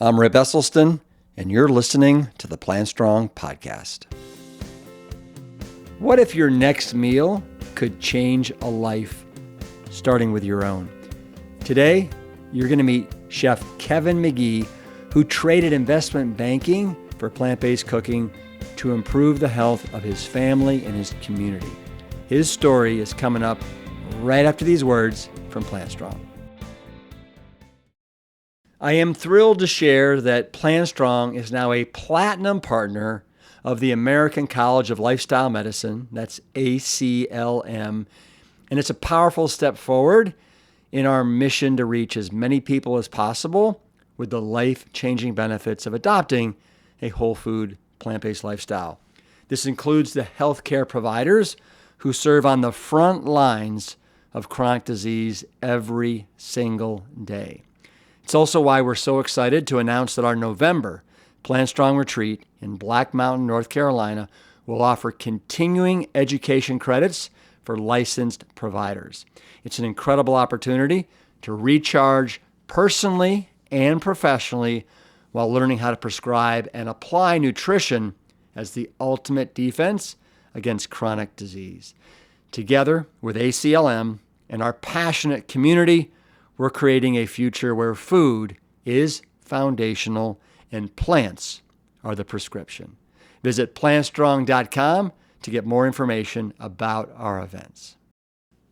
I'm Rip Esselstyn, and you're listening to the Plantstrong podcast. What if your next meal could change a life, starting with your own? Today, you're going to meet Chef Kevin McGee, who traded investment banking for plant-based cooking to improve the health of his family and his community. His story is coming up right after these words from Plantstrong. I am thrilled to share that Plantstrong is now a platinum partner of the American College of Lifestyle Medicine, that's ACLM, and it's a powerful step forward in our mission to reach as many people as possible with the life-changing benefits of adopting a whole food, plant-based lifestyle. This includes the healthcare providers who serve on the front lines of chronic disease every single day. It's also why we're so excited to announce that our November Plantstrong retreat in Black Mountain, North Carolina will offer continuing education credits for licensed providers. It's an incredible opportunity to recharge personally and professionally while learning how to prescribe and apply nutrition as the ultimate defense against chronic disease. Together with ACLM and our passionate community, we're creating a future where food is foundational and plants are the prescription. Visit plantstrong.com to get more information about our events.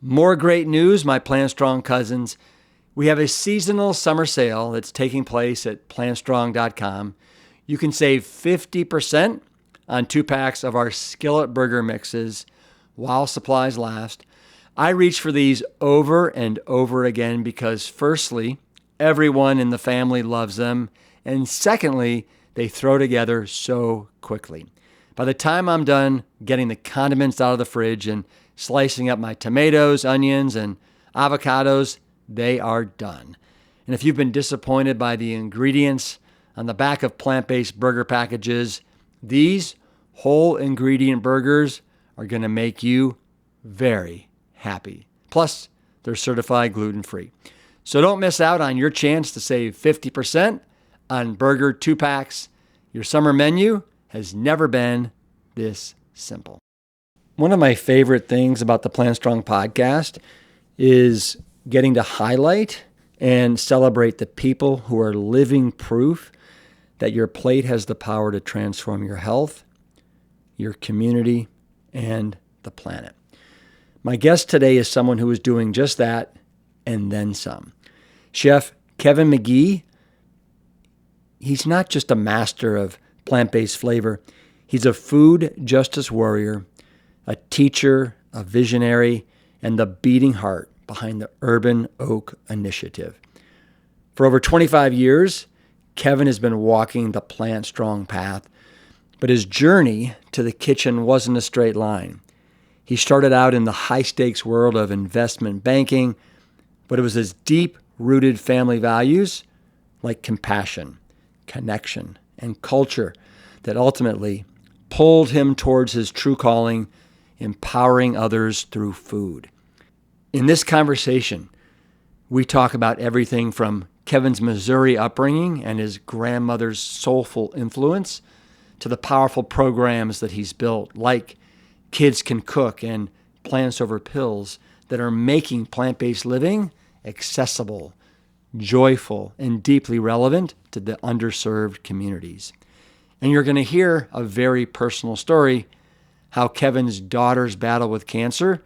More great news, my Plantstrong cousins. We have a seasonal summer sale that's taking place at plantstrong.com. You can save 50% on 2 packs of our skillet burger mixes while supplies last. I reach for these over and over again because firstly, everyone in the family loves them, and secondly, they throw together so quickly. By the time I'm done getting the condiments out of the fridge and slicing up my tomatoes, onions, and avocados, they are done. And if you've been disappointed by the ingredients on the back of plant-based burger packages, these whole ingredient burgers are going to make you very happy. Plus, they're certified gluten-free. So don't miss out on your chance to save 50% on burger 2 packs. Your summer menu has never been this simple. One of my favorite things about the Plantstrong podcast is getting to highlight and celebrate the people who are living proof that your plate has the power to transform your health, your community, and the planet. My guest today is someone who is doing just that and then some. Chef Kevin McGee, he's not just a master of plant-based flavor. He's a food justice warrior, a teacher, a visionary, and the beating heart behind the Urban Oak Initiative. For over 25 years, Kevin has been walking the Plantstrong path, but his journey to the kitchen wasn't a straight line. He started out in the high-stakes world of investment banking, but it was his deep-rooted family values like compassion, connection, and culture that ultimately pulled him towards his true calling, empowering others through food. In this conversation, we talk about everything from Kevin's Missouri upbringing and his grandmother's soulful influence to the powerful programs that he's built, like Kids Can Cook and Plants Over Pills, that are making plant-based living accessible, joyful, and deeply relevant to the underserved communities. And you're going to hear a very personal story, how Kevin's daughter's battle with cancer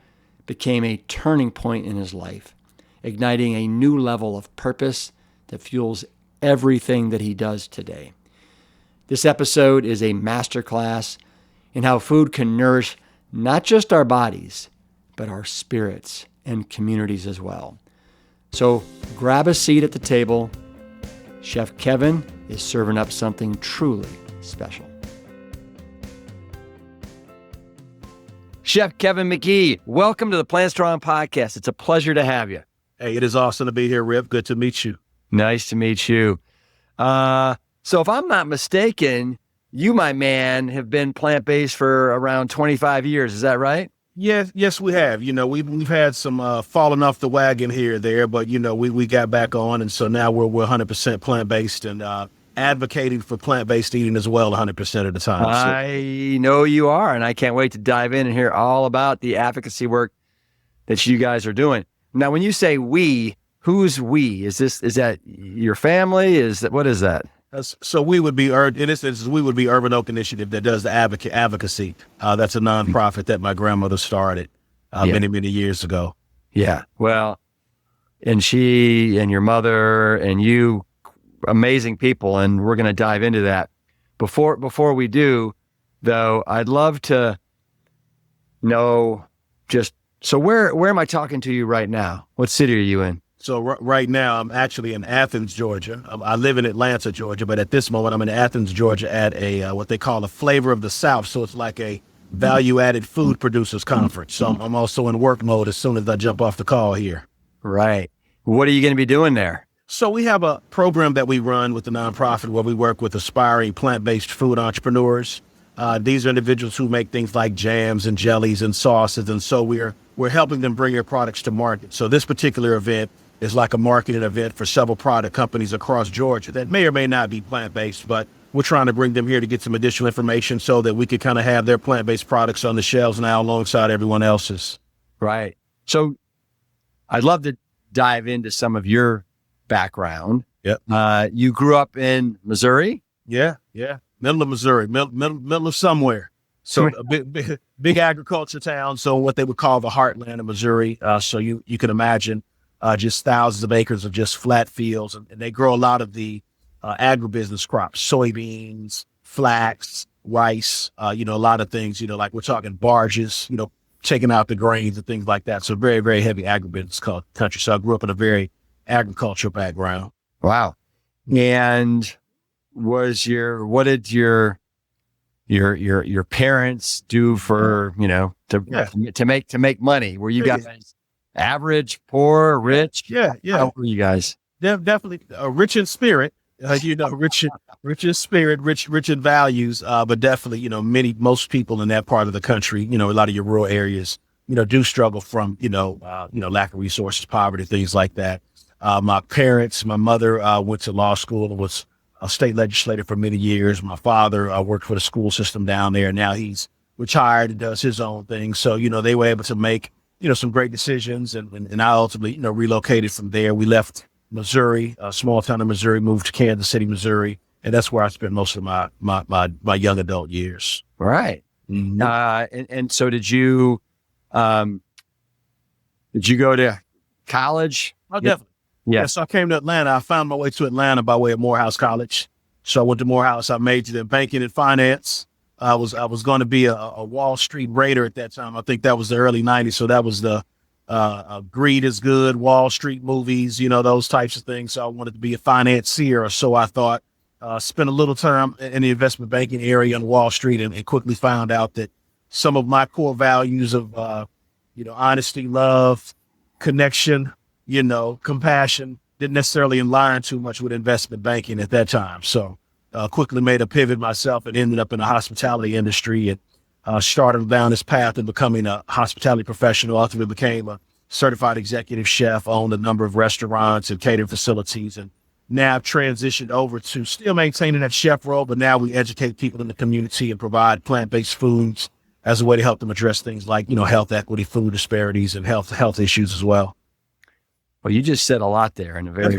became a turning point in his life, igniting a new level of purpose that fuels everything that he does today. This episode is a masterclass in how food can nourish not just our bodies, but our spirits and communities as well. So grab a seat at the table. Chef Kevin is serving up something truly special. Chef Kevin McGee, welcome to the Plantstrong podcast. It's a pleasure to have you. Hey, it is awesome to be here, Rip. Good to meet you. Nice to meet you. So if I'm not mistaken, you, my man, have been plant-based for around 25 years. Is that right? Yes, we have. You know, we've had some falling off the wagon here or there, but you know, we got back on, and so now we're 100% plant-based, and advocating for plant-based eating as well 100% of the time. I know you are, and I can't wait to dive in and hear all about the advocacy work that you guys are doing. Now, when you say we, who's we? Is that your family? What is that? So we would be, in this instance, we would be Urban Oak Initiative that does the advocacy. That's a nonprofit that my grandmother started many, many years ago. Yeah. Well, and she and your mother and you, amazing people, and we're going to dive into that. Before we do, though, I'd love to know so where am I talking to you right now? What city are you in? So right now, I'm actually in Athens, Georgia. I live in Atlanta, Georgia, but at this moment, I'm in Athens, Georgia at a what they call a Flavor of the South. So it's like a value-added food producers conference. So I'm also in work mode as soon as I jump off the call here. Right. What are you going to be doing there? So we have a program that we run with the nonprofit where we work with aspiring plant-based food entrepreneurs. These are individuals who make things like jams and jellies and sauces, and so we're helping them bring their products to market. So this particular event is like a marketing event for several product companies across Georgia that may or may not be plant-based, but we're trying to bring them here to get some additional information so that we could kind of have their plant-based products on the shelves now alongside everyone else's. Right. So I'd love to dive into some of your background. Yep. You grew up in Missouri? Yeah. Middle of Missouri, middle of somewhere. So a big agriculture town. So what they would call the heartland of Missouri. So you can imagine just thousands of acres of just flat fields. And they grow a lot of the agribusiness crops, soybeans, flax, rice, a lot of things, like we're talking barges, taking out the grains and things like that. So very, very heavy agribusiness country. So I grew up in a very agricultural background. Wow. And what did your parents do for, to make money? Were you guys average, poor, rich? Yeah. How were you guys? Definitely rich in spirit, rich in spirit, rich in values. But definitely, most people in that part of the country, a lot of your rural areas, do struggle from, lack of resources, poverty, things like that. My mother went to law school and was a state legislator for many years. My father worked for the school system down there. Now he's retired and does his own thing. So, they were able to make, some great decisions. And I ultimately, relocated from there. We left Missouri, a small town in Missouri, moved to Kansas City, Missouri. And that's where I spent most of my young adult years. Right. Mm-hmm. And so did you go to college? Oh, definitely. Yeah. So I came to Atlanta. I found my way to Atlanta by way of Morehouse College. So I went to Morehouse. I majored in banking and finance. I was going to be a Wall Street Raider at that time. I think that was the early 90s. So that was the Greed is Good, Wall Street movies, those types of things. So I wanted to be a financier, or so I thought. Spent a little time in the investment banking area on Wall Street and quickly found out that some of my core values of, honesty, love, connection, compassion didn't necessarily align too much with investment banking at that time. So quickly made a pivot myself and ended up in the hospitality industry and started down this path of becoming a hospitality professional. Ultimately became a certified executive chef, owned a number of restaurants and catering facilities. And now I've transitioned over to still maintaining that chef role, but now we educate people in the community and provide plant-based foods as a way to help them address things like, health equity, food disparities, and health issues as well. Well, you just said a lot there in a very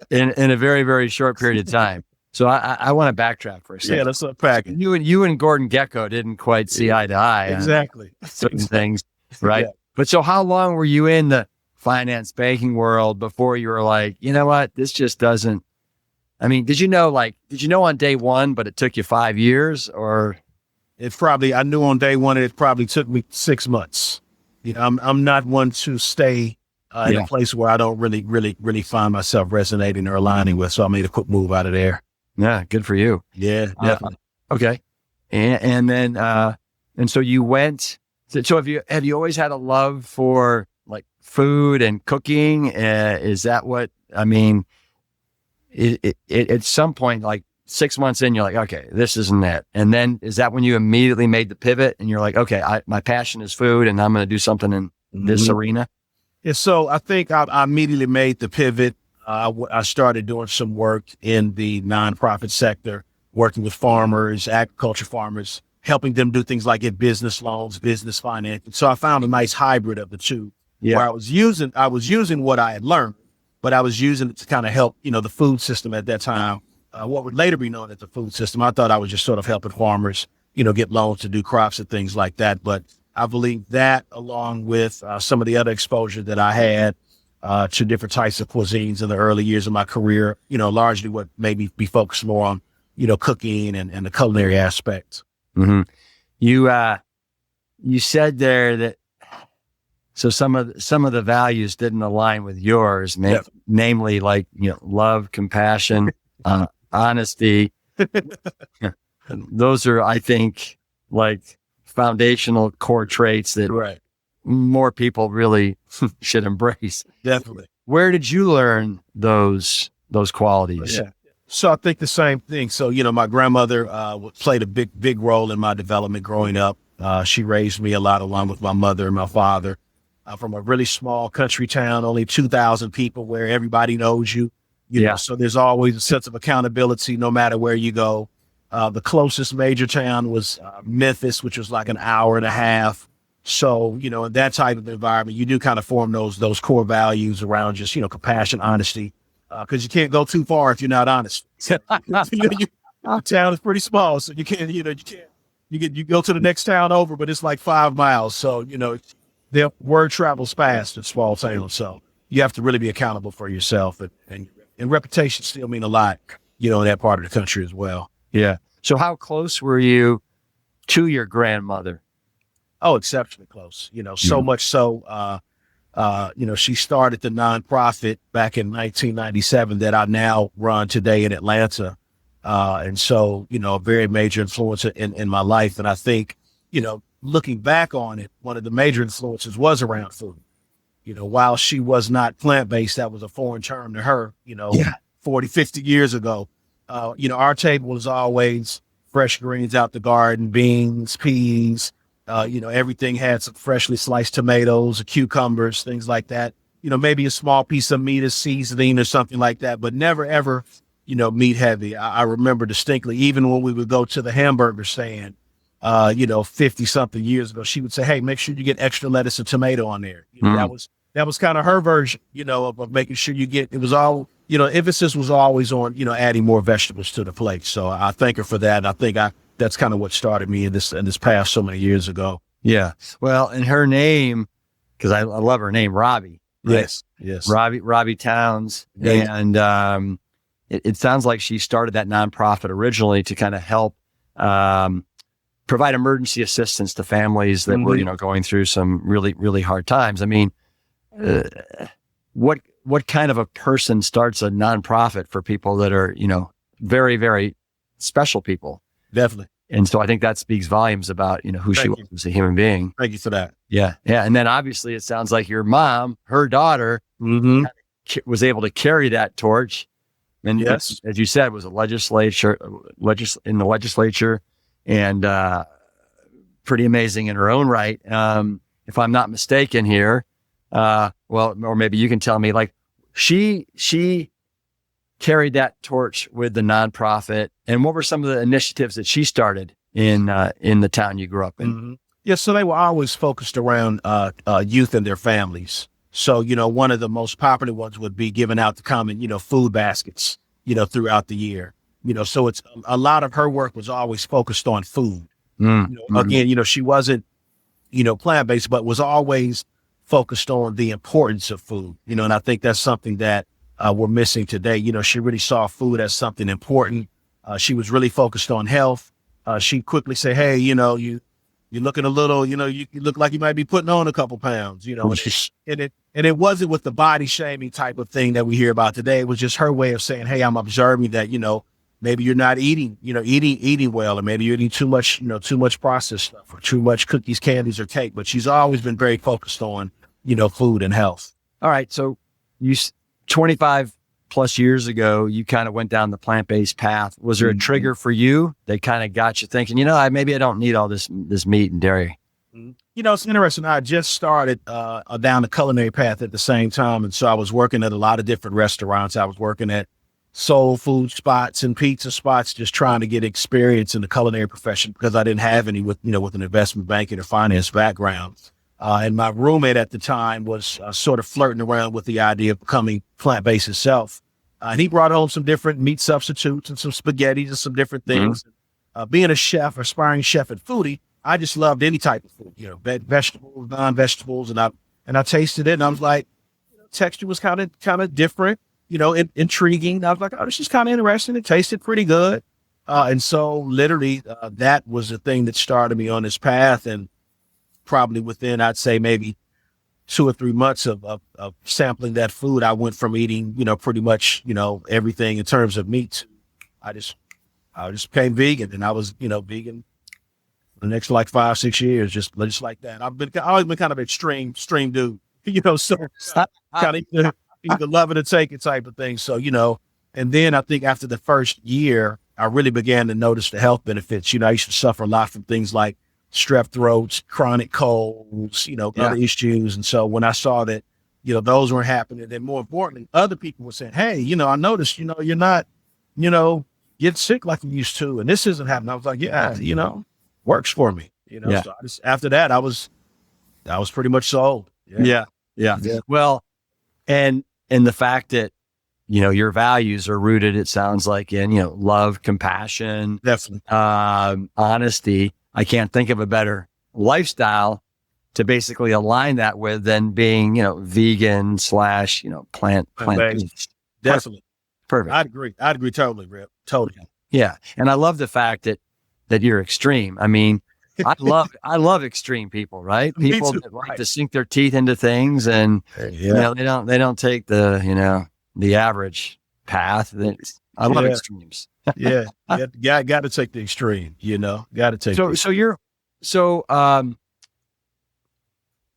in a very, very short period of time. So I want to backtrack for a second. Yeah, let's unpack it. You and Gordon Gekko didn't quite see eye to eye. Exactly. On certain things, right? Yeah. But so how long were you in the finance banking world before you were like, you know what, this just doesn't, did you know on day one, but it took you 5 years, or? I knew on day one, it probably took me 6 months. I'm not one to stay in a place where I don't really find myself resonating or aligning with. So I made a quick move out of there. Yeah. Good for you. Yeah, definitely. Okay. And then, and so you went, so have you always had a love for like food and cooking? Is that what, at some point, like 6 months in, you're like, okay, this isn't it. And then is that when you immediately made the pivot and you're like, okay, my passion is food and I'm going to do something in this arena? Yeah. So I think I immediately made the pivot. I started doing some work in the nonprofit sector, working with farmers, agriculture farmers, helping them do things like get business loans, business financing. So I found a nice hybrid of the two, where I was using what I had learned, but I was using it to kind of help, the food system at that time, what would later be known as the food system. I thought I was just sort of helping farmers, get loans to do crops and things like that. But I believe that, along with some of the other exposure that I had to different types of cuisines in the early years of my career, largely what made me be focused more on, cooking and the culinary aspects. Mm-hmm. You said there that so some of the values didn't align with yours, namely like love, compassion, honesty. Those are, I think, like foundational core traits that more people really should embrace. Definitely. Where did you learn those qualities? Yeah. So I think the same thing. So, my grandmother played a big role in my development growing up. She raised me a lot along with my mother and my father. From a really small country town, only 2,000 people, where everybody knows you. You know, so there's always a sense of accountability no matter where you go. The closest major town was Memphis, which was like an hour and a half. So, in that type of environment, you do kind of form those core values around just, compassion, honesty, because you can't go too far if you're not honest. Town is pretty small, so you can't, you go to the next town over, but it's like 5 miles. So, the word travels fast in small towns. So you have to really be accountable for yourself, and reputation still mean a lot, in that part of the country as well. Yeah. So how close were you to your grandmother? Oh, exceptionally close, so much so, she started the nonprofit back in 1997 that I now run today in Atlanta. And so, a very major influence in my life. And I think, looking back on it, one of the major influences was around food. While she was not plant-based, that was a foreign term to her, 40, 50 years ago. Our table was always fresh greens out the garden, beans, peas, everything had some freshly sliced tomatoes, cucumbers, things like that. Maybe a small piece of meat as seasoning or something like that, but never, ever, meat heavy. I remember distinctly, even when we would go to the hamburger stand, 50 something years ago, she would say, "Hey, make sure you get extra lettuce and tomato on there." That was kind of her version, of making sure you get, it was all, emphasis was always on, adding more vegetables to the plate. So I thank her for that. And I think that's kind of what started me in this past so many years ago. Yeah. Well, and her name, because I love her name, Robbie. Right? Yes. Robbie Towns. Yeah. And it sounds like she started that nonprofit originally to kind of help provide emergency assistance to families that were, going through some really, really hard times. I mean, what kind of a person starts a nonprofit for people that are, very, very special people? Definitely. And so I think that speaks volumes about, who she was as a human being. Thank you for that. Yeah. Yeah. And then obviously it sounds like your mom, her daughter, was able to carry that torch. And as you said, was in the legislature, and pretty amazing in her own right. If I'm not mistaken here, or maybe you can tell me, like, she carried that torch with the nonprofit. And what were some of the initiatives that she started in the town you grew up in? Mm-hmm. Yeah, so they were always focused around youth and their families. So, one of the most popular ones would be giving out the common, food baskets, throughout the year. So it's a lot of her work was always focused on food. Again, she wasn't, plant-based, but was always focused on the importance of food, and I think that's something that we're missing today. She really saw food as something important. She was really focused on health. She quickly said, "Hey, you're looking a little, you look like you might be putting on a couple pounds, and it wasn't with the body shaming type of thing that we hear about today. It was just her way of saying, "Hey, I'm observing that, maybe you're not eating well, or maybe you're eating too much processed stuff, or too much cookies, candies, or cake." But she's always been very focused on, food and health. All right. So 25 plus years ago, you kind of went down the plant-based path. Was there a trigger for you that kind of got you thinking, maybe I don't need all this meat and dairy? It's interesting. I just started down the culinary path at the same time. And so I was working at a lot of different restaurants. I was working at soul food spots and pizza spots, just trying to get experience in the culinary profession because I didn't have any with an investment banking or finance background. And my roommate at the time was sort of flirting around with the idea of becoming plant-based himself. And he brought home some different meat substitutes and some spaghettis and some different things. Being a chef, aspiring chef and foodie, I just loved any type of food, vegetables, non-vegetables. And I tasted it and I was like, texture was kind of different, intriguing. I was like, oh, this is kind of interesting. It tasted pretty good. And so literally that was the thing that started me on this path. And probably within, I'd say maybe 2 or 3 months of sampling that food, I went from eating, pretty much, everything in terms of meat. I just became vegan, and I was, vegan for the next like 5-6 years, just like that. I've always been kind of extreme dude, so kind of either love it or take it type of thing. So, and then I think after the first year, I really began to notice the health benefits. I used to suffer a lot from things like strep throats, chronic colds, other issues. And so when I saw that, those weren't happening, then more importantly, other people were saying, hey, I noticed, you're not, getting sick like you used to, and this isn't happening. I was like, yeah, works for me, So after that, I was pretty much sold. Yeah. Well, and the fact that, your values are rooted, it sounds like, in, love, compassion, definitely, honesty. I can't think of a better lifestyle to basically align that with than being, vegan / plant-based. Definitely. Perfect. I'd agree totally, Rip. Totally. Yeah. And I love the fact that you're extreme. I mean, I love extreme people, right? People that like to sink their teeth into things and they don't take the average path. I love extremes. Yeah. Got to take the extreme, got to take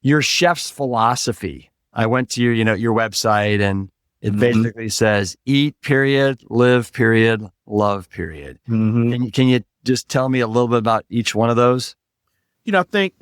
your chef's philosophy. I went to your website and it basically says eat period, live period, love period. Can you just tell me a little bit about each one of those? I think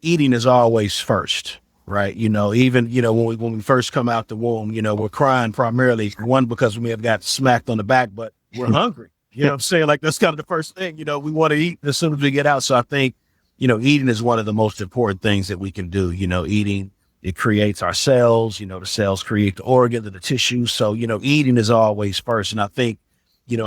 eating is always first, right? Even, when we first come out the womb, we're crying primarily, one, because we may have got smacked on the back, but we're hungry. You know what I'm saying? Like, that's kind of the first thing, we want to eat as soon as we get out. So I think, eating is one of the most important things that we can do. Eating, it creates our cells, the cells create the organs and the tissue. So, eating is always first. And I think,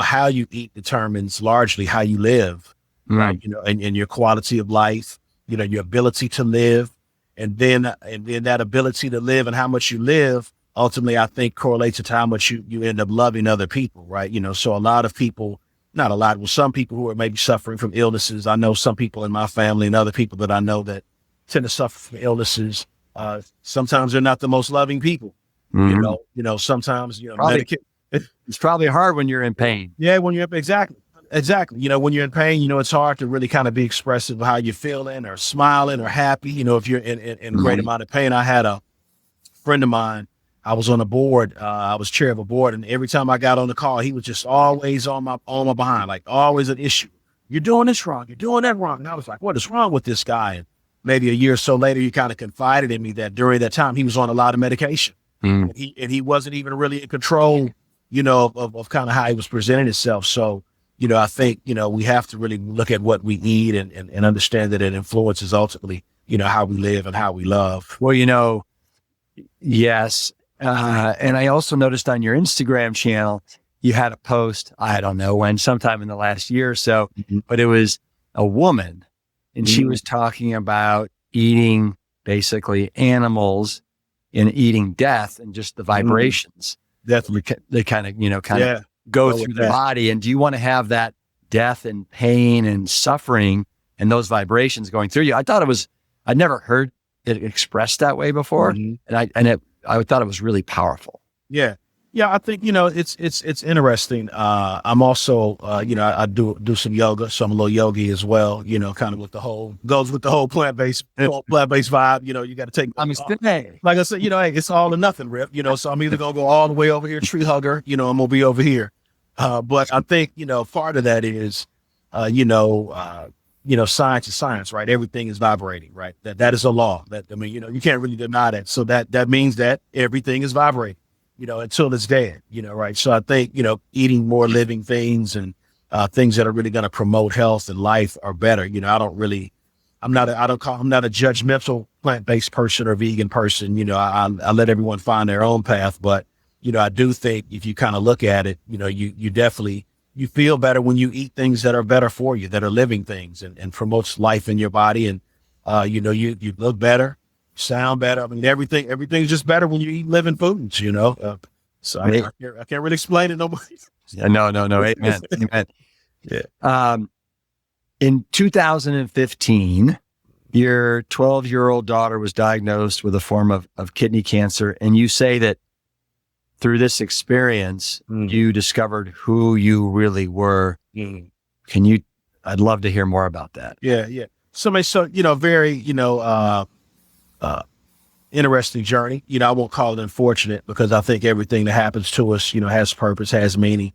how you eat determines largely how you live, right? And your quality of life, your ability to live. And then that ability to live and how much you live, ultimately, I think correlates to how much you end up loving other people, right? So a lot of people, not a lot, well, some people who are maybe suffering from illnesses. I know some people in my family and other people that I know that tend to suffer from illnesses. Sometimes they're not the most loving people, sometimes, it's probably hard when you're in pain. Yeah. When you're exactly. When you're in pain, it's hard to really kind of be expressive of how you're feeling or smiling or happy. If you're in a great amount of pain. I had a friend of mine, I was on a board, I was chair of a board, and every time I got on the call, he was just always on my behind, like always an issue. You're doing this wrong. You're doing that wrong. And I was like, what is wrong with this guy? And maybe a year or so later, he kind of confided in me that during that time, he was on a lot of medication. And he wasn't even really in control, of kind of how he was presenting himself. So, I think, we have to really look at what we eat and understand that it influences ultimately, how we live and how we love. Well, yes. And I also noticed on your Instagram channel, you had a post, I don't know when, sometime in the last year or so, but it was a woman and she was talking about eating basically animals and eating death and just the vibrations. Definitely. They kind of, go through the body. And do you want to have that death and pain and suffering and those vibrations going through you? I'd never heard it expressed that way before. And I thought it was really powerful. Yeah. Yeah. I think, it's interesting. I'm also, I do some yoga. So I'm a little yogi as well, kind of goes with the whole plant-based vibe. You got to take, like I said, hey, it's all or nothing, Rip, so I'm either going to go all the way over here, tree hugger, I'm going to be over here. But I think, part of that is, science is science, right? Everything is vibrating, right? That is a law. You can't really deny that. So that means that everything is vibrating, until it's dead, right? So I think, eating more living things and things that are really going to promote health and life are better. I'm not a judgmental plant-based person or vegan person. I let everyone find their own path, but I do think if you kind of look at it, you definitely, you feel better when you eat things that are better for you, that are living things and promotes life in your body. And, you look better, sound better. I mean, everything's just better when you eat living foods, so I can't really explain it no more. Yeah, no. Amen. Amen. Yeah. In 2015, your 12-year-old daughter was diagnosed with a form of kidney cancer. And you say that through this experience, you discovered who you really were. I'd love to hear more about that. Yeah. Very, interesting journey. I won't call it unfortunate because I think everything that happens to us, has purpose, has meaning.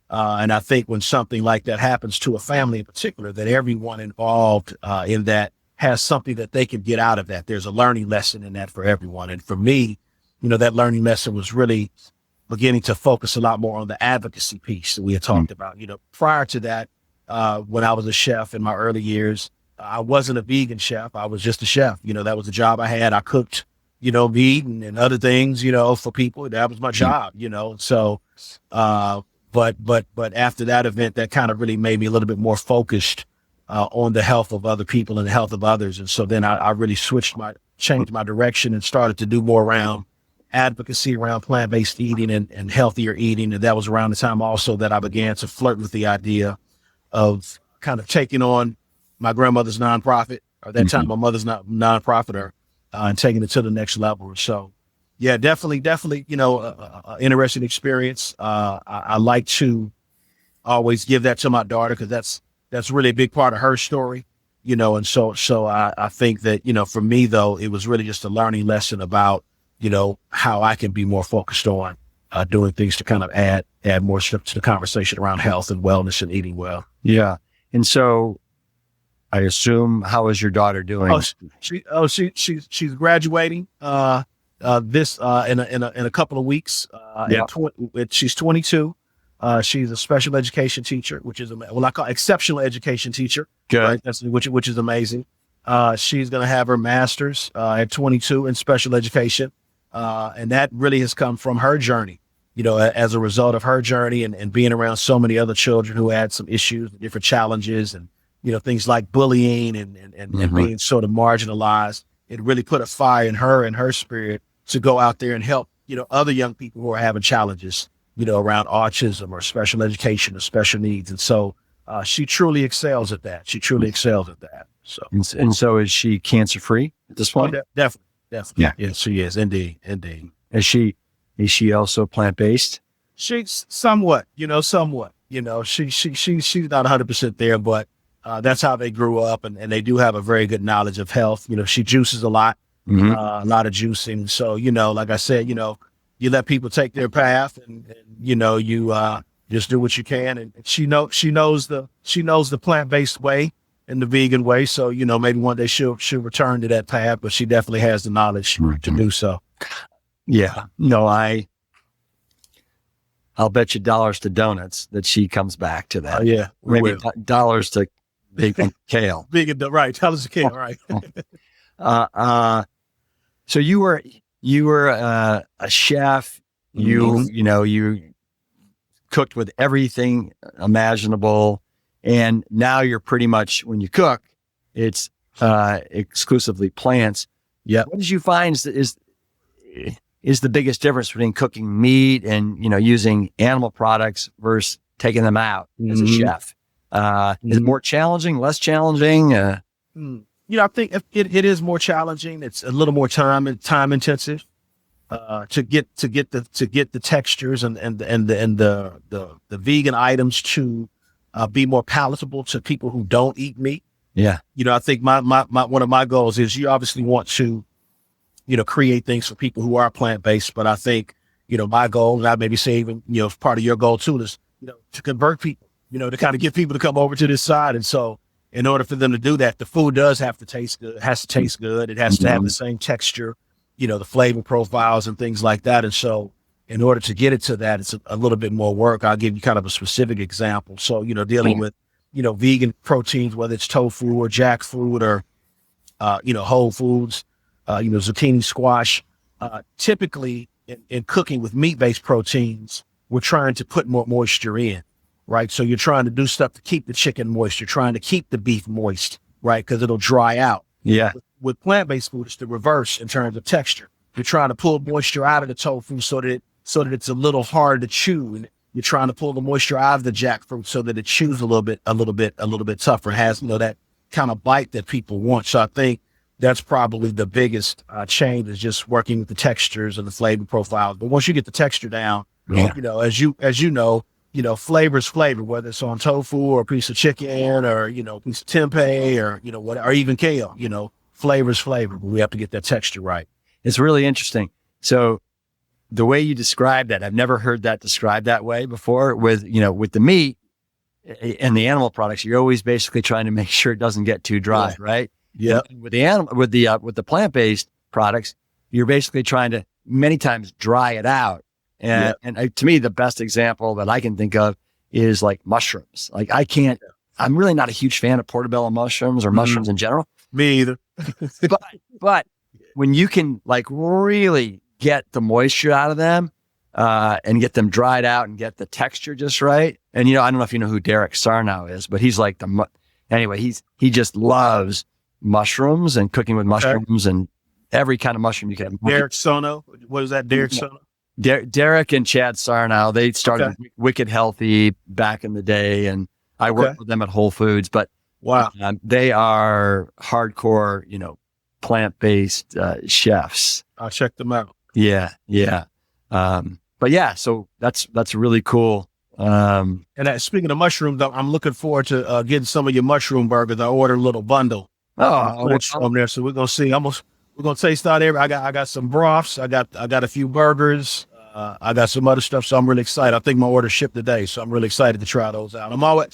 And I think when something like that happens to a family in particular, that everyone involved in that has something that they can get out of that. There's a learning lesson in that for everyone. And for me, that learning lesson was really beginning to focus a lot more on the advocacy piece that we had talked about. Prior to that, when I was a chef in my early years, I wasn't a vegan chef. I was just a chef. That was the job I had. I cooked, meat and other things, for people. That was my job, So, but after that event, that kind of really made me a little bit more focused on the health of other people and the health of others. And so then I really changed my direction and started to do more around advocacy around plant-based eating and healthier eating. And that was around the time also that I began to flirt with the idea of kind of taking on my grandmother's nonprofit, or that time my mother's nonprofit, and taking it to the next level. So yeah, definitely, interesting experience. I like to always give that to my daughter because that's really a big part of her story, and so I think that, for me though, it was really just a learning lesson about, how I can be more focused on doing things to kind of add more stuff to the conversation around health and wellness and eating well. Yeah. And so I assume, how is your daughter doing? She's graduating this in a couple of weeks. She's 22. She's a special education teacher, which is I call exceptional education teacher. Good. Right? Which is amazing. She's going to have her master's at 22 in special education, and that really has come from her journey. As a result of her journey and being around so many other children who had some issues, different challenges, and things like bullying and being sort of marginalized. It really put a fire in her and her spirit to go out there and help, other young people who are having challenges, around autism or special education or special needs. And so she truly excels at that. So, and so is she cancer-free at this point? Definitely. Yeah. Yes, she is. Indeed. Is she also plant-based? She's somewhat. She's not 100% there, but that's how they grew up, and they do have a very good knowledge of health. She juices a lot, a lot of juicing. So, like I said, you let people take their path, and you just do what you can. And she knows the plant-based way and the vegan way. So, maybe one day she'll return to that path, but she definitely has the knowledge to do so. Yeah. No, I'll bet you dollars to donuts that she comes back to that. Yeah. Maybe dollars to vegan kale. Vegan, right. Dollars to kale, right. So you were a chef. You cooked with everything imaginable, and now you're pretty much, when you cook, it's exclusively plants. Yeah. What did you find is the biggest difference between cooking meat and using animal products versus taking them out as a chef? Is it more challenging, less challenging? I think it is more challenging. It's a little more time intensive to get the textures and the vegan items to be more palatable to people who don't eat meat. Yeah. I think my one of my goals is, you obviously want to create things for people who are plant-based, but I think my goal, and I maybe say even part of your goal too, is to convert people, to kind of get people to come over to this side. And so in order for them to do that, the food does have to taste good. It has to taste good. It has to have the same texture, the flavor profiles and things like that. And so in order to get it to that, it's a little bit more work. I'll give you kind of a specific example. So, dealing with, vegan proteins, whether it's tofu or jackfruit or, whole foods, zucchini, squash, typically in cooking with meat-based proteins, we're trying to put more moisture in, right? So you're trying to do stuff to keep the chicken moist. You're trying to keep the beef moist, right? Because it'll dry out. Yeah. With plant-based food, it's the reverse in terms of texture. You're trying to pull moisture out of the tofu so that it's a little hard to chew. And you're trying to pull the moisture out of the jackfruit so that it chews a little bit tougher. It has, that kind of bite that people want. So I think that's probably the biggest change, is just working with the textures and the flavor profiles. But once you get the texture down, as you know, flavor is flavor, whether it's on tofu or a piece of chicken or, a piece of tempeh or, or even kale, flavor is flavor, but we have to get that texture right. It's really interesting. So the way you describe that, I've never heard that described that way before. With the meat and the animal products, you're always basically trying to make sure it doesn't get too dry, right? Yeah. With the plant-based products, you're basically trying to many times dry it out. And to me, the best example that I can think of is like mushrooms. Like I'm really not a huge fan of portobello mushrooms or mushrooms in general. Me either. but when you can like really get the moisture out of them, and get them dried out and get the texture just right. And, I don't know if you know who Derek Sarnow is, but he's like he just loves mushrooms and cooking with mushrooms and every kind of mushroom you can. Derek Sono. What is that? Derek Sono? Derek and Chad Sarnow, they started Wicked Healthy back in the day, and I worked with them at Whole Foods, but wow, they are hardcore, plant-based chefs. I'll check them out. Yeah. But yeah, so that's really cool. And speaking of mushrooms, I'm looking forward to getting some of your mushroom burgers. I ordered a little bundle. From there, so we're gonna see. We're gonna taste out there. I got some broths. I got a few burgers. I got some other stuff, so I'm really excited. I think my order shipped today, so I'm really excited to try those out. I'm always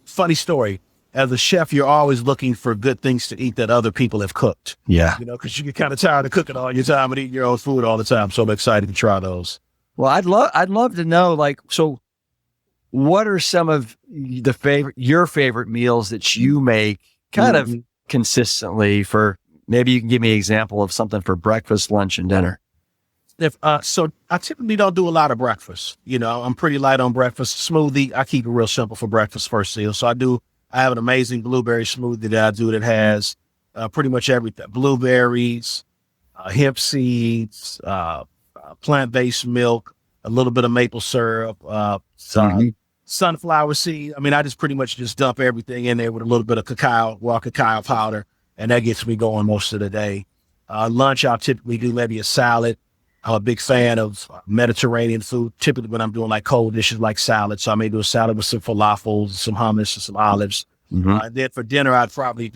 funny story. As a chef, you're always looking for good things to eat that other people have cooked. Yeah, because you get kind of tired of cooking all your time and eating your own food all the time. So I'm excited to try those. Well, I'd love to know, so what are some of your favorite meals that you make kind of consistently? For maybe you can give me an example of something for breakfast, lunch, and dinner. So I typically don't do a lot of breakfast. I'm pretty light on breakfast. Smoothie, I keep it real simple for breakfast first meal. So I have an amazing blueberry smoothie that I do that has pretty much everything: blueberries, hemp seeds, plant-based milk, a little bit of maple syrup, sunflower seed. I mean, I just pretty much just dump everything in there with a little bit of cacao powder, and that gets me going most of the day. Lunch, I'll typically do maybe a salad. I'm a big fan of Mediterranean food, typically when I'm doing like cold dishes like salad. So I may do a salad with some falafels, some hummus, and some olives. And then for dinner, I'd probably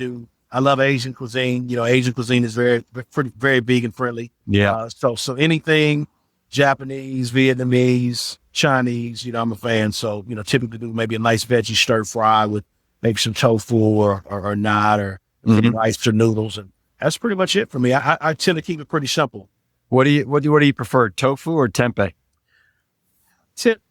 I love Asian cuisine. Asian cuisine is very vegan friendly. Yeah. So anything Japanese, Vietnamese, Chinese, I'm a fan. So, typically do maybe a nice veggie stir fry with maybe some tofu or not, or rice or noodles. And that's pretty much it for me. I tend to keep it pretty simple. What do you prefer, tofu or tempeh?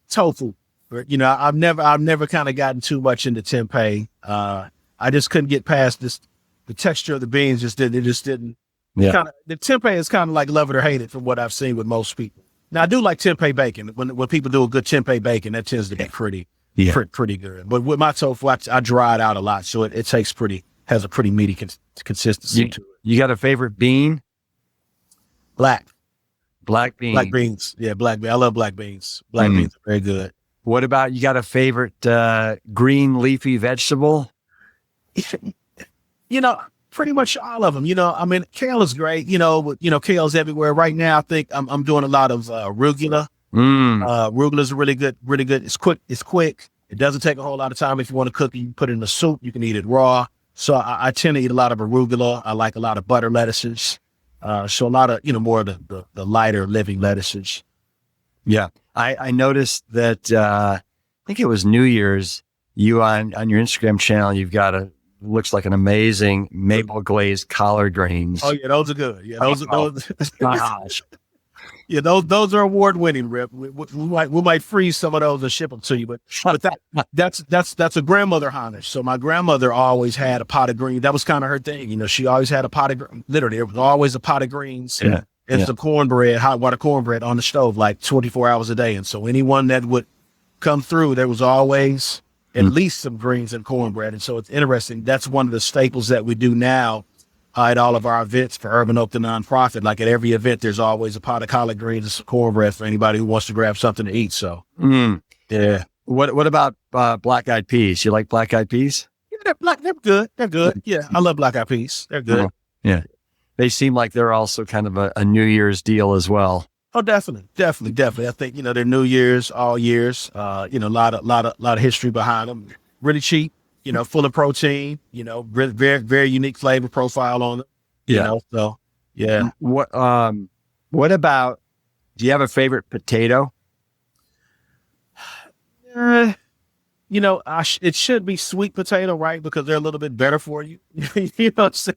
Tofu. I've never kind of gotten too much into tempeh. I just couldn't get past this. The texture of the beans just didn't. Yeah. The tempeh is kind of like love it or hate it from what I've seen with most people. Now I do like tempeh bacon. When people do a good tempeh bacon, that tends to be pretty good. But with my tofu, I dry it out a lot, so it has a pretty meaty consistency to it. You got a favorite bean? Black beans. Black beans. Yeah, black beans. I love black beans. Black beans are very good. What about, you got a favorite green leafy vegetable? Pretty much all of them. Kale is great. Kale's everywhere. Right now, I think I'm doing a lot of arugula. Arugula is really good. It's quick. It doesn't take a whole lot of time. If you want to cook it, you can put it in a soup. You can eat it raw. So I tend to eat a lot of arugula. I like a lot of butter lettuces. So a lot of, more of the lighter living lettuces. Yeah. I noticed that, I think it was New Year's, you on your Instagram channel, you've got looks like an amazing maple glazed collard greens. Oh yeah, those are good. Yeah, those. Gosh. Yeah, those are award winning, Rip. We might freeze some of those and ship them to you, but that's a grandmother Hanish. So my grandmother always had a pot of greens. That was kind of her thing. You know, she always had a pot of literally there was always a pot of greens and some cornbread, hot water cornbread on the stove like 24 hours a day. And so anyone that would come through, there was always at least some greens and cornbread. And so it's interesting. That's one of the staples that we do now at all of our events for Urban Oak, the nonprofit. Like at every event, there's always a pot of collard greens and some cornbread for anybody who wants to grab something to eat. So, yeah. What about black eyed peas? You like black eyed peas? Yeah, they're good. They're good. Yeah, I love black eyed peas. They're good. Yeah. They seem like they're also kind of a New Year's deal as well. Oh, definitely. I think, they're New Year's, all years, a lot of history behind them. Really cheap, full of protein, very, very unique flavor profile on it. So yeah. What about, do you have a favorite potato? It should be sweet potato, right? Because they're a little bit better for you. You know what I'm saying?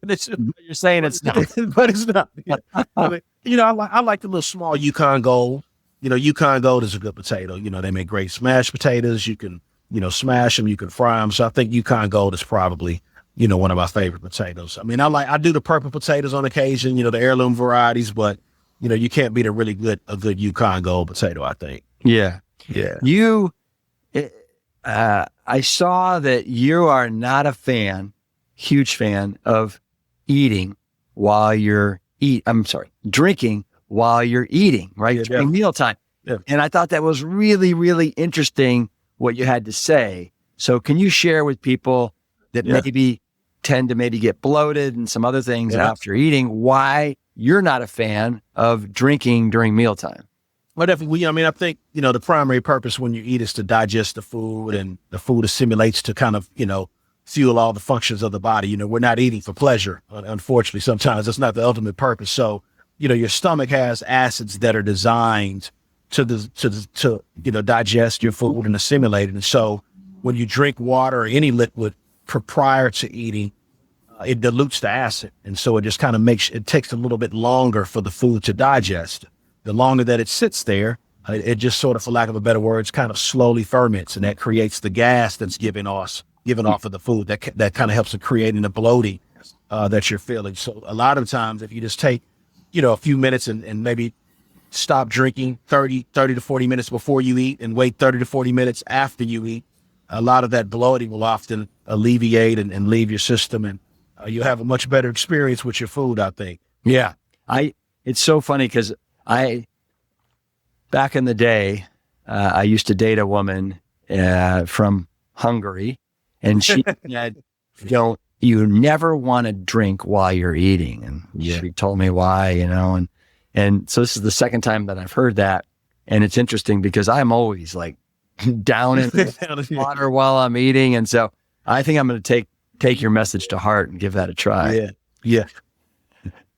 You're saying it's not, but it's not. I like the little small Yukon Gold. Yukon Gold is a good potato. They make great smashed potatoes. You can, smash them. You can fry them. So I think Yukon Gold is probably, one of my favorite potatoes. I mean, I do the purple potatoes on occasion. The heirloom varieties, but you can't beat a good Yukon Gold potato, I think. Yeah. I saw that you are not a huge fan of drinking while you're eating, right? During mealtime. Yeah. And I thought that was really, really interesting what you had to say. So can you share with people that maybe tend to get bloated and some other things after eating, why you're not a fan of drinking during mealtime? Well, definitely. I think, the primary purpose when you eat is to digest the food, and the food assimilates to kind of, fuel all the functions of the body. We're not eating for pleasure. Unfortunately, sometimes that's not the ultimate purpose. So, your stomach has acids that are designed to digest your food and assimilate it. And so when you drink water or any liquid prior to eating, it dilutes the acid. And so it just kind of it takes a little bit longer for the food to digest. The longer that it sits there, it just sort of, for lack of a better words, kind of slowly ferments, and that creates the gas that's given off of the food that kind of helps in creating the bloating that you're feeling. So a lot of times, if you just take, a few minutes and maybe stop drinking 30 to 40 minutes before you eat and wait 30 to 40 minutes after you eat, a lot of that bloating will often alleviate and leave your system, and you'll have a much better experience with your food, I think. Yeah. It's so funny because back in the day, I used to date a woman from Hungary, and she said, you never want to drink while you're eating. And she told me why, and so this is the second time that I've heard that. And it's interesting because I'm always like down in the water while I'm eating. And so I think I'm going to take your message to heart and give that a try. Yeah.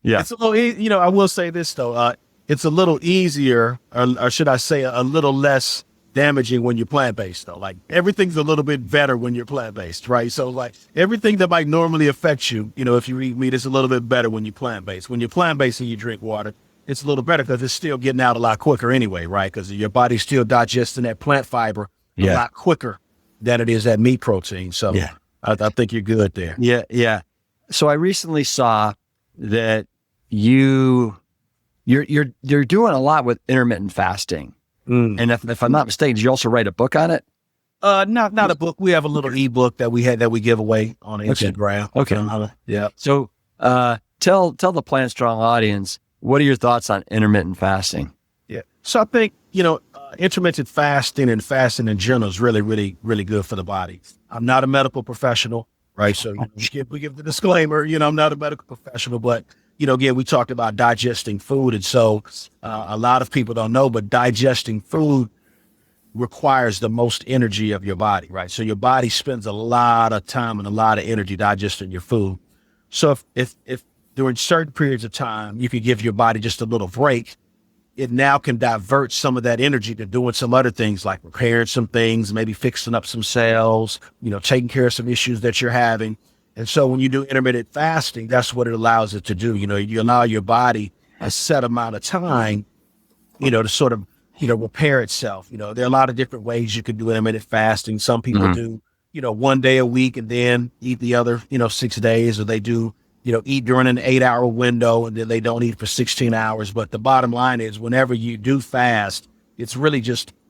It's a little, I will say this though, it's a little easier, or should I say a little less damaging when you're plant-based though. Like everything's a little bit better when you're plant-based, right? So like everything that might normally affect you, if you eat meat, it's a little bit better when you're plant-based. When you're plant-based and you drink water, it's a little better because it's still getting out a lot quicker anyway, right? Because your body's still digesting that plant fiber a lot quicker than it is that meat protein. So I think you're good there. Yeah. So I recently saw that you're doing a lot with intermittent fasting. And if I'm not mistaken, did you also write a book on it? Not a book. We have a little ebook that we give away on Instagram. Okay. Yeah. So tell the plantstrong audience, what are your thoughts on intermittent fasting? Yeah. So I think, intermittent fasting and fasting in general is really, really, really good for the body. I'm not a medical professional, right? So we give the disclaimer, I'm not a medical professional, but again, we talked about digesting food. And so a lot of people don't know, but digesting food requires the most energy of your body, right? So your body spends a lot of time and a lot of energy digesting your food. So if during certain periods of time, you could give your body just a little break, it now can divert some of that energy to doing some other things like repairing some things, maybe fixing up some cells, taking care of some issues that you're having. And so when you do intermittent fasting, that's what it allows it to do. You allow your body a set amount of time, to sort of, repair itself. There are a lot of different ways you can do intermittent fasting. Some people do, 1 day a week and then eat the other, 6 days, or they do, eat during an 8-hour window and then they don't eat for 16 hours. But the bottom line is whenever you do fast, it's really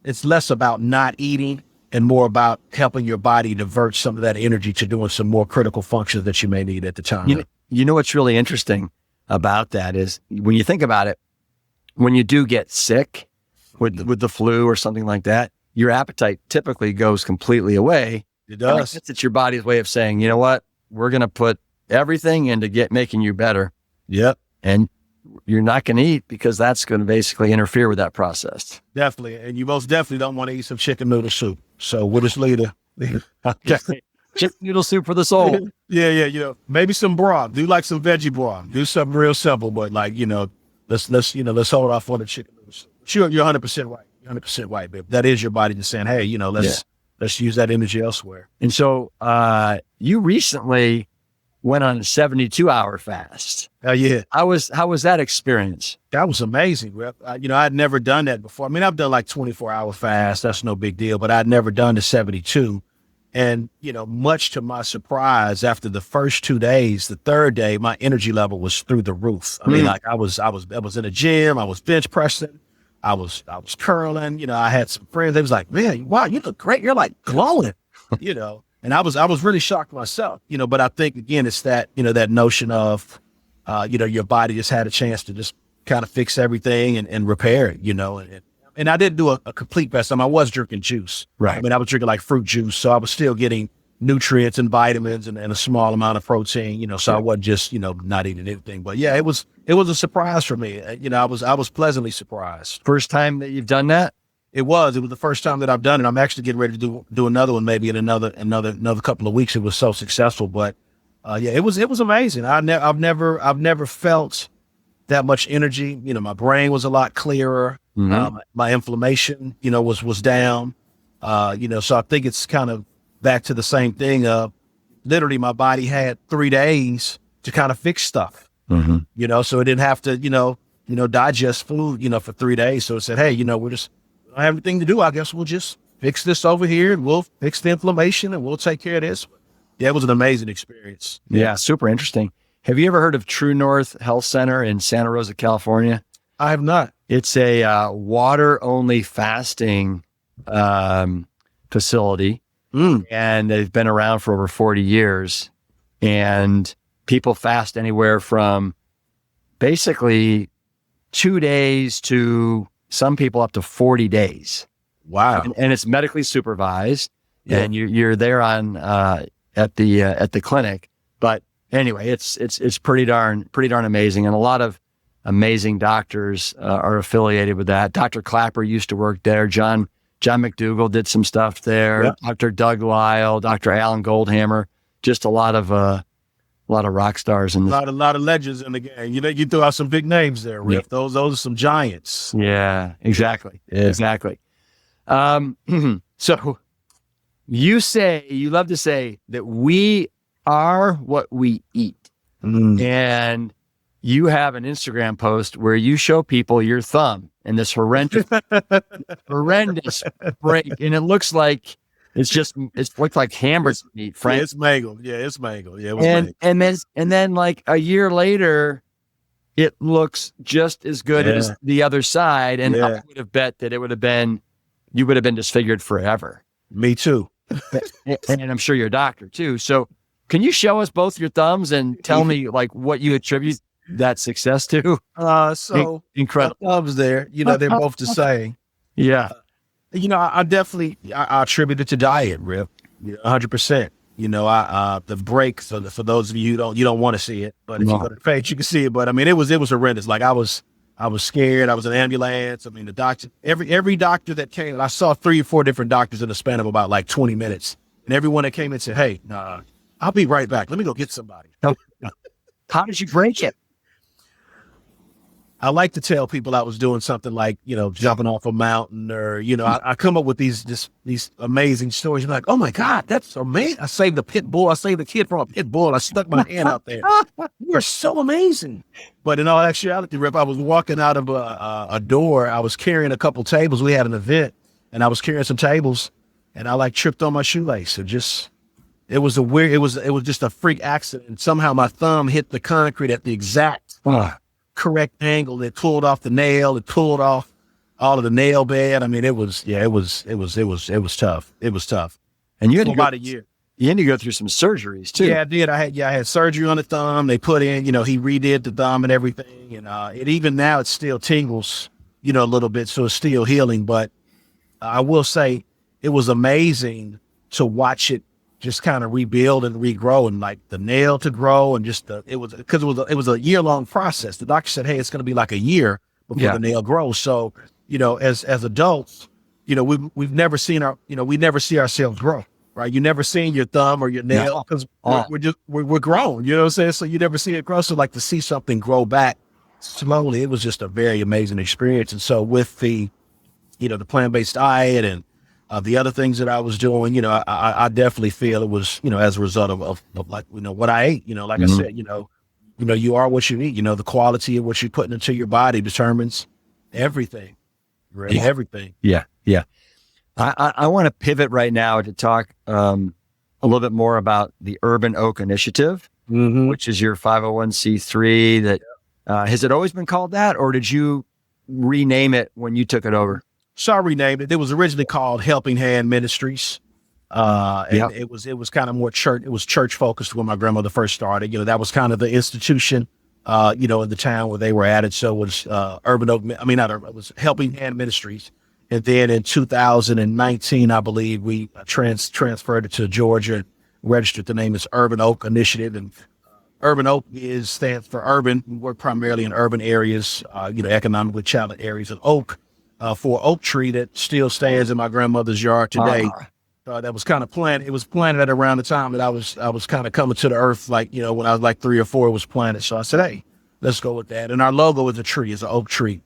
it's less about not eating and more about helping your body divert some of that energy to doing some more critical functions that you may need at the time. You know what's really interesting about that is when you think about it, when you do get sick with the flu or something like that, your appetite typically goes completely away. It does. It's your body's way of saying, you know what, we're going to put everything into making you better. Yep. And you're not going to eat because that's going to basically interfere with that process. Definitely. And you most definitely don't want to eat some chicken noodle soup. So we'll just leave Chicken noodle soup for the soul. Yeah. Maybe some broth. Do like some veggie broth. Do something real simple, but let's hold off on the chicken noodle soup. Sure, you're 100% right. You're 100% right, babe. That is your body just saying, hey, let's use that energy elsewhere. And so you recently went on a 72-hour fast. Oh, yeah. How was that experience? That was amazing, Rep. I'd never done that before. I mean, I've done like 24-hour fast. That's no big deal, but I'd never done the 72. And, much to my surprise, after the first 2 days, the third day, my energy level was through the roof. I mean, like I was in a gym, I was bench pressing, I was curling, I had some friends. They was like, man, wow, you look great. You're like glowing, and I was really shocked myself, but I think again, it's that, that notion of, your body just had a chance to just kind of fix everything and repair it, and I didn't do a complete fast. I was drinking juice. Right. I mean, I was drinking like fruit juice. So I was still getting nutrients and vitamins and a small amount of protein, so I wasn't just, not eating anything. But yeah, it was a surprise for me. I was pleasantly surprised. First time that you've done that? It was the first time that I've done it. I'm actually getting ready to do another one, maybe in another couple of weeks. It was so successful, but yeah, it was amazing. I've never felt that much energy. My brain was a lot clearer. My inflammation, was down. So I think it's kind of back to the same thing of literally my body had 3 days to kind of fix stuff. So it didn't have to, digest food, for 3 days. So it said, hey, we don't have anything to do. I guess we'll just fix this over here and we'll fix the inflammation and we'll take care of this. Yeah, it was an amazing experience. Yeah, super interesting. Have you ever heard of True North Health Center in Santa Rosa, California? I have not. It's a water-only fasting facility, and they've been around for over 40 years. And people fast anywhere from basically 2 days to some people up to 40 days. Wow! And it's medically supervised, and you're there on at the clinic. But anyway, it's pretty darn amazing, and a lot of amazing doctors are affiliated with that. Dr. Clapper used to work there. John McDougall did some stuff there. Yeah. Dr. Doug Lyle, Dr. Alan Goldhammer, just a lot of rock stars in a lot of legends in the game. You threw out some big names there, Rick. Yep. Those are some giants. Yeah, exactly. Yeah. Exactly. So you love to say that we are what we eat. And you have an Instagram post where you show people your thumb and this horrendous break. And it looks like it looks like hamburger meat, Frank. Yeah, it's mangled. Yeah, it's mangled. Yeah, and then like a year later, it looks just as good as the other side. And I would have bet that you would have been disfigured forever. Me too. And I'm sure you're a doctor too. So can you show us both your thumbs and tell me like what you attribute that success to? So incredible. Thumbs there, they're both the same. Yeah. I definitely attribute it to diet, Rip. 100%. The break. So for those of you who don't want to see it, but if you go to the page, you can see it. But I mean, it was horrendous. Like I was scared. I was in an ambulance. I mean, the doctor, every doctor that came, I saw 3 or 4 different doctors in the span of about like 20 minutes, and everyone that came in said, "Hey, I'll be right back. Let me go get somebody." How did you break it? I like to tell people I was doing something like, jumping off a mountain or, I come up with these amazing stories. You're like, oh my God, that's amazing. I saved the pit bull. I saved the kid from a pit bull. And I stuck my hand out there. You are so amazing. But in all actuality, Rip, I was walking out of a door. I was carrying a couple tables. We had an event and I was carrying some tables and I like tripped on my shoelace. It was just a freak accident. And somehow my thumb hit the concrete at the exact correct angle. It pulled off the nail. It pulled off all of the nail bed. I mean, it was tough. It was tough. And you had about a year. You had to go through some surgeries too. Yeah, I did. I had surgery on the thumb. They put in, he redid the thumb and everything. And it even now it still tingles, a little bit. So it's still healing. But I will say it was amazing to watch it just kind of rebuild and regrow, and like the nail to grow, and just it was a year-long process. The doctor said, hey, it's going to be like a year before the nail grows. So, as adults, we've never seen we never see ourselves grow, right? You never seen your thumb or your nail because we're grown, you know what I'm saying? So you never see it grow. So like to see something grow back slowly, it was just a very amazing experience. And so with the plant-based diet and the other things that I was doing, I definitely feel it was, as a result of like, what I ate, like I said, you are what you eat, the quality of what you're putting into your body determines everything, really, everything. Yeah. Yeah. I want to pivot right now to talk a little bit more about the Urban Oak Initiative, which is your 501c3 that, has it always been called that, or did you rename it when you took it over? So I renamed it. It was originally called Helping Hand Ministries. And it was kind of more church. It was church focused when my grandmother first started. That was kind of the institution, in the town where they were at. And so it was it was Helping Hand Ministries. And then in 2019, I believe we transferred it to Georgia and registered the name as Urban Oak Initiative. And Urban Oak stands for urban. We work primarily in urban areas, economically challenged areas. And oak, for oak tree that still stands in my grandmother's yard today. That was kind of planted. It was planted at around the time that I was kind of coming to the earth, like, when I was like 3 or 4, it was planted. So I said, hey, let's go with that. And our logo is a tree, it's an oak tree,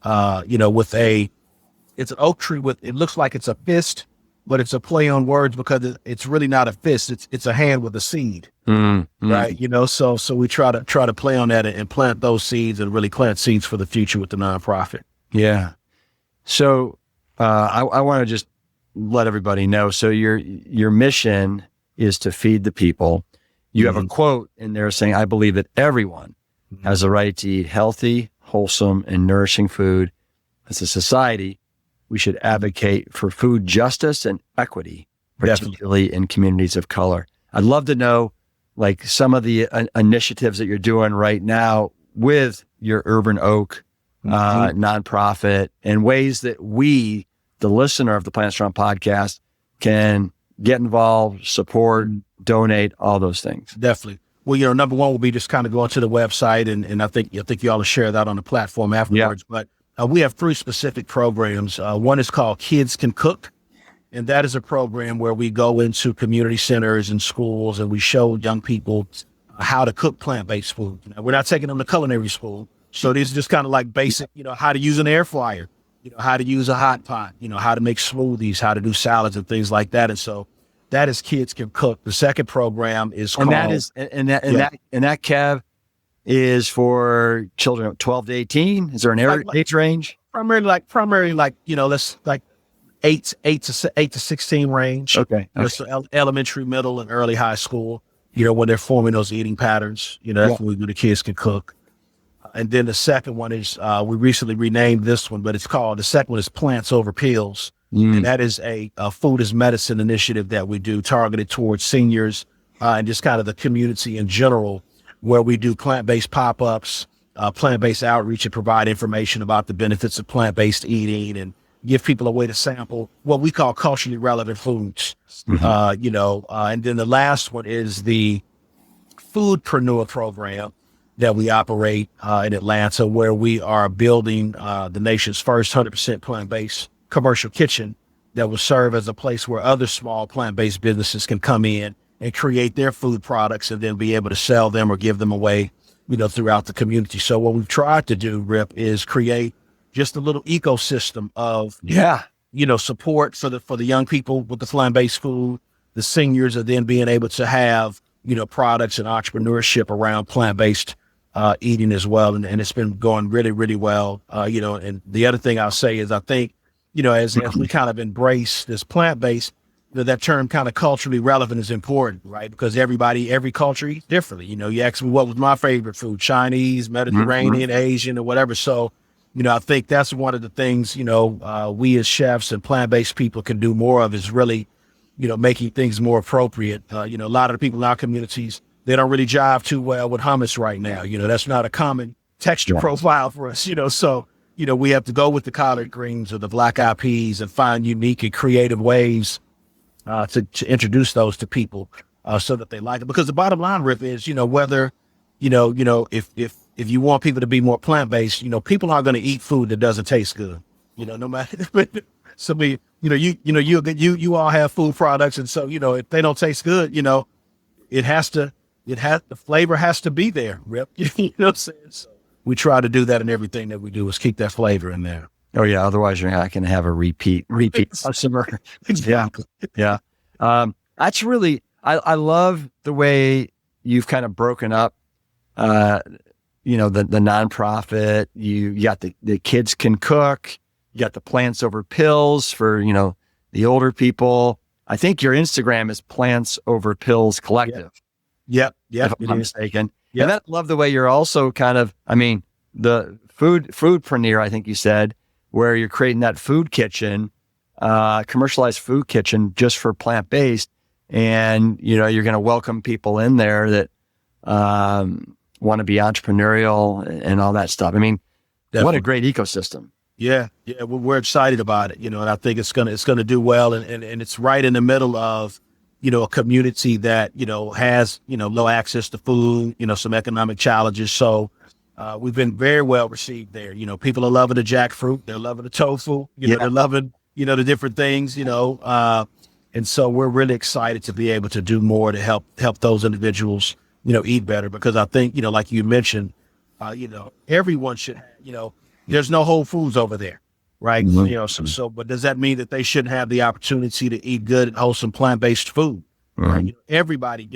it's an oak tree it looks like it's a fist, but it's a play on words because it's really not a fist. It's a hand with a seed, right? So we try to play on that and plant those seeds and really plant seeds for the future with the nonprofit. Yeah. So I want to just let everybody know. So your mission is to feed the people. You have a quote in there saying, I believe that everyone has a right to eat healthy, wholesome, and nourishing food. As a society, we should advocate for food justice and equity, particularly in communities of color. I'd love to know like some of the initiatives that you're doing right now with your Urban Oak nonprofit, and ways that we, the listener of the Plant Strong podcast, can get involved, support, donate, all those things. Definitely. Well, number one will be just kind of going to the website, and I think you all will share that on the platform afterwards. Yeah. But we have 3 specific programs. One is called Kids Can Cook, and that is a program where we go into community centers and schools and we show young people how to cook plant-based food. We're not taking them to culinary school. So these are just kind of like basic, how to use an air fryer, how to use a hot pot, how to make smoothies, how to do salads and things like that. And so that is Kids Can Cook. The second program is called, that Kev is for children 12 to 18. Is there an age range? Primarily like, let's like 8 to 16 range. Okay. So elementary, middle, and early high school, when they're forming those eating patterns, that's when we do the Kids Can Cook. And then the second one is, we recently renamed this one, but the second one is Plants Over Pills. And that is a food as medicine initiative that we do targeted towards seniors and just kind of the community in general, where we do plant-based pop-ups, plant-based outreach, and provide information about the benefits of plant-based eating and give people a way to sample what we call culturally relevant foods. And then the last one is the Foodpreneur program that we operate in Atlanta, where we are building the nation's first 100% plant-based commercial kitchen that will serve as a place where other small plant-based businesses can come in and create their food products and then be able to sell them or give them away, throughout the community. So what we've tried to do, Rip, is create just a little ecosystem of, support for the young people with the plant-based food. The seniors are then being able to have, products and entrepreneurship around plant-based eating as well. And it's been going really, really well. And the other thing I'll say is I think, as we kind of embrace this plant-based, that term kind of culturally relevant is important, right? Because every culture eats differently. You ask me what was my favorite food, Chinese, Mediterranean, Asian, or whatever. So, I think that's one of the things, we as chefs and plant-based people can do more of is really, making things more appropriate. A lot of the people in our communities, they don't really jive too well with hummus right now. That's not a common texture profile for us, so, we have to go with the collard greens or the black eyed peas and find unique and creative ways to introduce those to people so that they like it. Because the bottom line, Rip, is, whether, if you want people to be more plant-based, people aren't going to eat food that doesn't taste good, no matter. So you all have food products. And so, if they don't taste good, the flavor has to be there, Rip. You know what I'm saying? So we try to do that in everything that we do is keep that flavor in there. Oh yeah. Otherwise you're not going to have a repeat customer. Exactly. Yeah. That's really, I love the way you've kind of broken up, the nonprofit. You got the kids can cook, you got the plants over pills for, the older people. I think your Instagram is Plants Over Pills Collective. Yep. If I'm not mistaken. Yep. And I love the way you're also kind of, the foodpreneur, I think you said, where you're creating that food kitchen, commercialized food kitchen just for plant-based. And, you're going to welcome people in there that want to be entrepreneurial and all that stuff. Definitely. What a great ecosystem. Yeah. We're excited about it, and I think it's going to do well. And it's right in the middle of, a community that, has, low access to food, some economic challenges. So, we've been very well received there. People are loving the jackfruit. They're loving the tofu. They're loving, the different things, and so we're really excited to be able to do more to help those individuals, eat better. Because I think, like you mentioned, everyone should, there's no Whole Foods over there, right? Mm-hmm. But does that mean that they shouldn't have the opportunity to eat good, wholesome, plant-based food? Mm-hmm. Right? Everybody,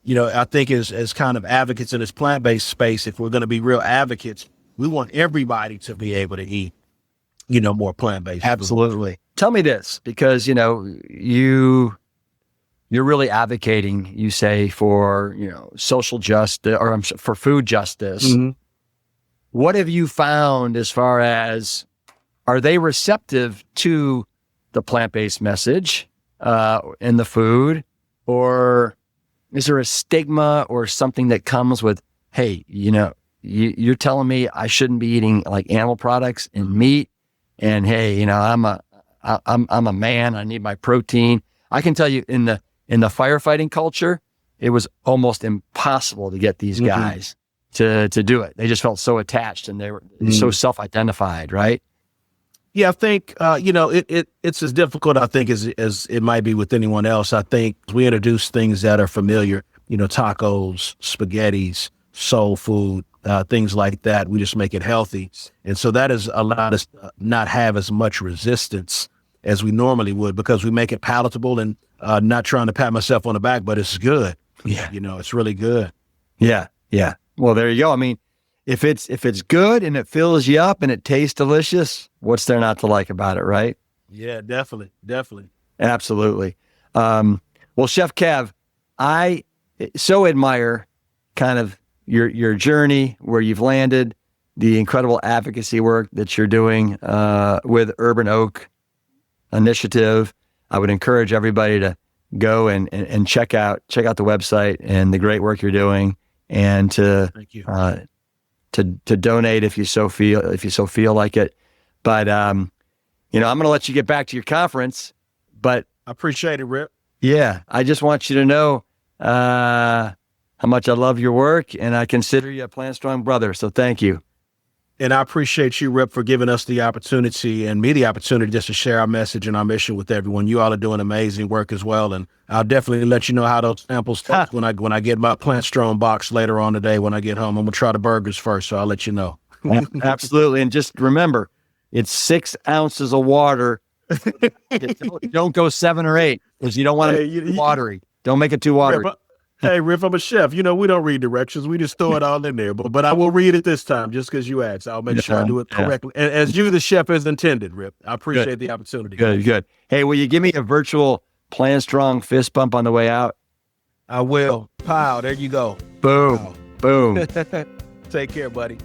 I think as kind of advocates in this plant-based space, if we're going to be real advocates, we want everybody to be able to eat, more plant-based Absolutely. food. Tell me this, because, you're really advocating, you say, for, social justice or for food justice. Mm-hmm. What have you found as far as, are they receptive to the plant-based message in the food? Or is there a stigma or something that comes with, hey, you're telling me I shouldn't be eating like animal products and meat, and hey, I'm a man, I need my protein. I can tell you in the firefighting culture, it was almost impossible to get these guys to do it. They just felt so attached, and they were so self-identified, right? Yeah, I think, it's as difficult, I think, as it might be with anyone else. I think we introduce things that are familiar, tacos, spaghettis, soul food, things like that. We just make it healthy. And so that has allowed us not have as much resistance as we normally would, because we make it palatable, and not trying to pat myself on the back, but it's good. Yeah. It's really good. Yeah. Yeah. Well, there you go. If it's good and it fills you up and it tastes delicious, what's there not to like about it, right? Yeah, definitely. Absolutely. Well, Chef Kev, I so admire kind of your journey, where you've landed, the incredible advocacy work that you're doing with Urban Oak Initiative. I would encourage everybody to go and check out the website and the great work you're doing, and to Thank you. To donate if you so feel like it. But I'm going to let you get back to your conference. But I appreciate it, Rip. Yeah, I just want you to know how much I love your work, and I consider you a Plant Strong brother. So thank you. And I appreciate you, Rip, for giving us the opportunity and me the opportunity just to share our message and our mission with everyone. You all are doing amazing work as well. And I'll definitely let you know how those samples taste when I get my Plant Strong box later on today when I get home. I'm going to try the burgers first, so I'll let you know. Absolutely. And just remember, it's 6 ounces of water. Don't go 7 or 8 because you don't want to make it watery. Don't make it too watery. Hey, Riff, I'm a chef. We don't read directions. We just throw it all in there. But I will read it this time just because you asked. I'll make sure I do it correctly. And as you, the chef, as intended, Rip. I appreciate the opportunity. Good. Hey, will you give me a virtual Plant Strong fist bump on the way out? I will. Pow, there you go. Boom. Pow. Boom. Take care, buddy.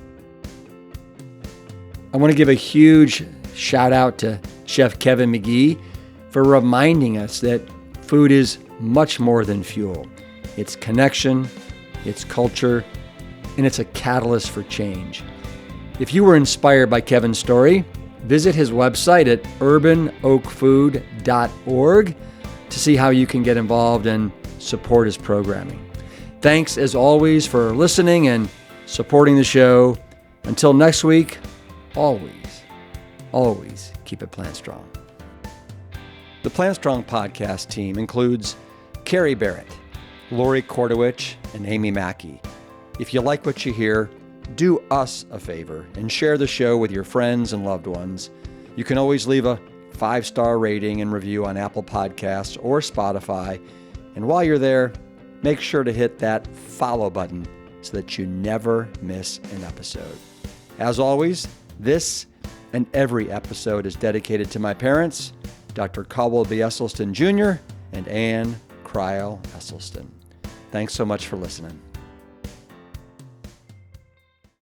I want to give a huge shout out to Chef Kevin McGee for reminding us that food is much more than fuel. It's connection, it's culture, and it's a catalyst for change. If you were inspired by Kevin's story, visit his website at urbanoakfood.org to see how you can get involved and support his programming. Thanks, as always, for listening and supporting the show. Until next week, always keep it Plant Strong. The Plant Strong podcast team includes Carrie Barrett, Lori Kordowich, and Amy Mackey. If you like what you hear, do us a favor and share the show with your friends and loved ones. You can always leave a 5-star rating and review on Apple Podcasts or Spotify. And while you're there, make sure to hit that follow button so that you never miss an episode. As always, this and every episode is dedicated to my parents, Dr. Caldwell B. Esselstyn Jr. and Ann Cryle Esselstyn. Thanks so much for listening.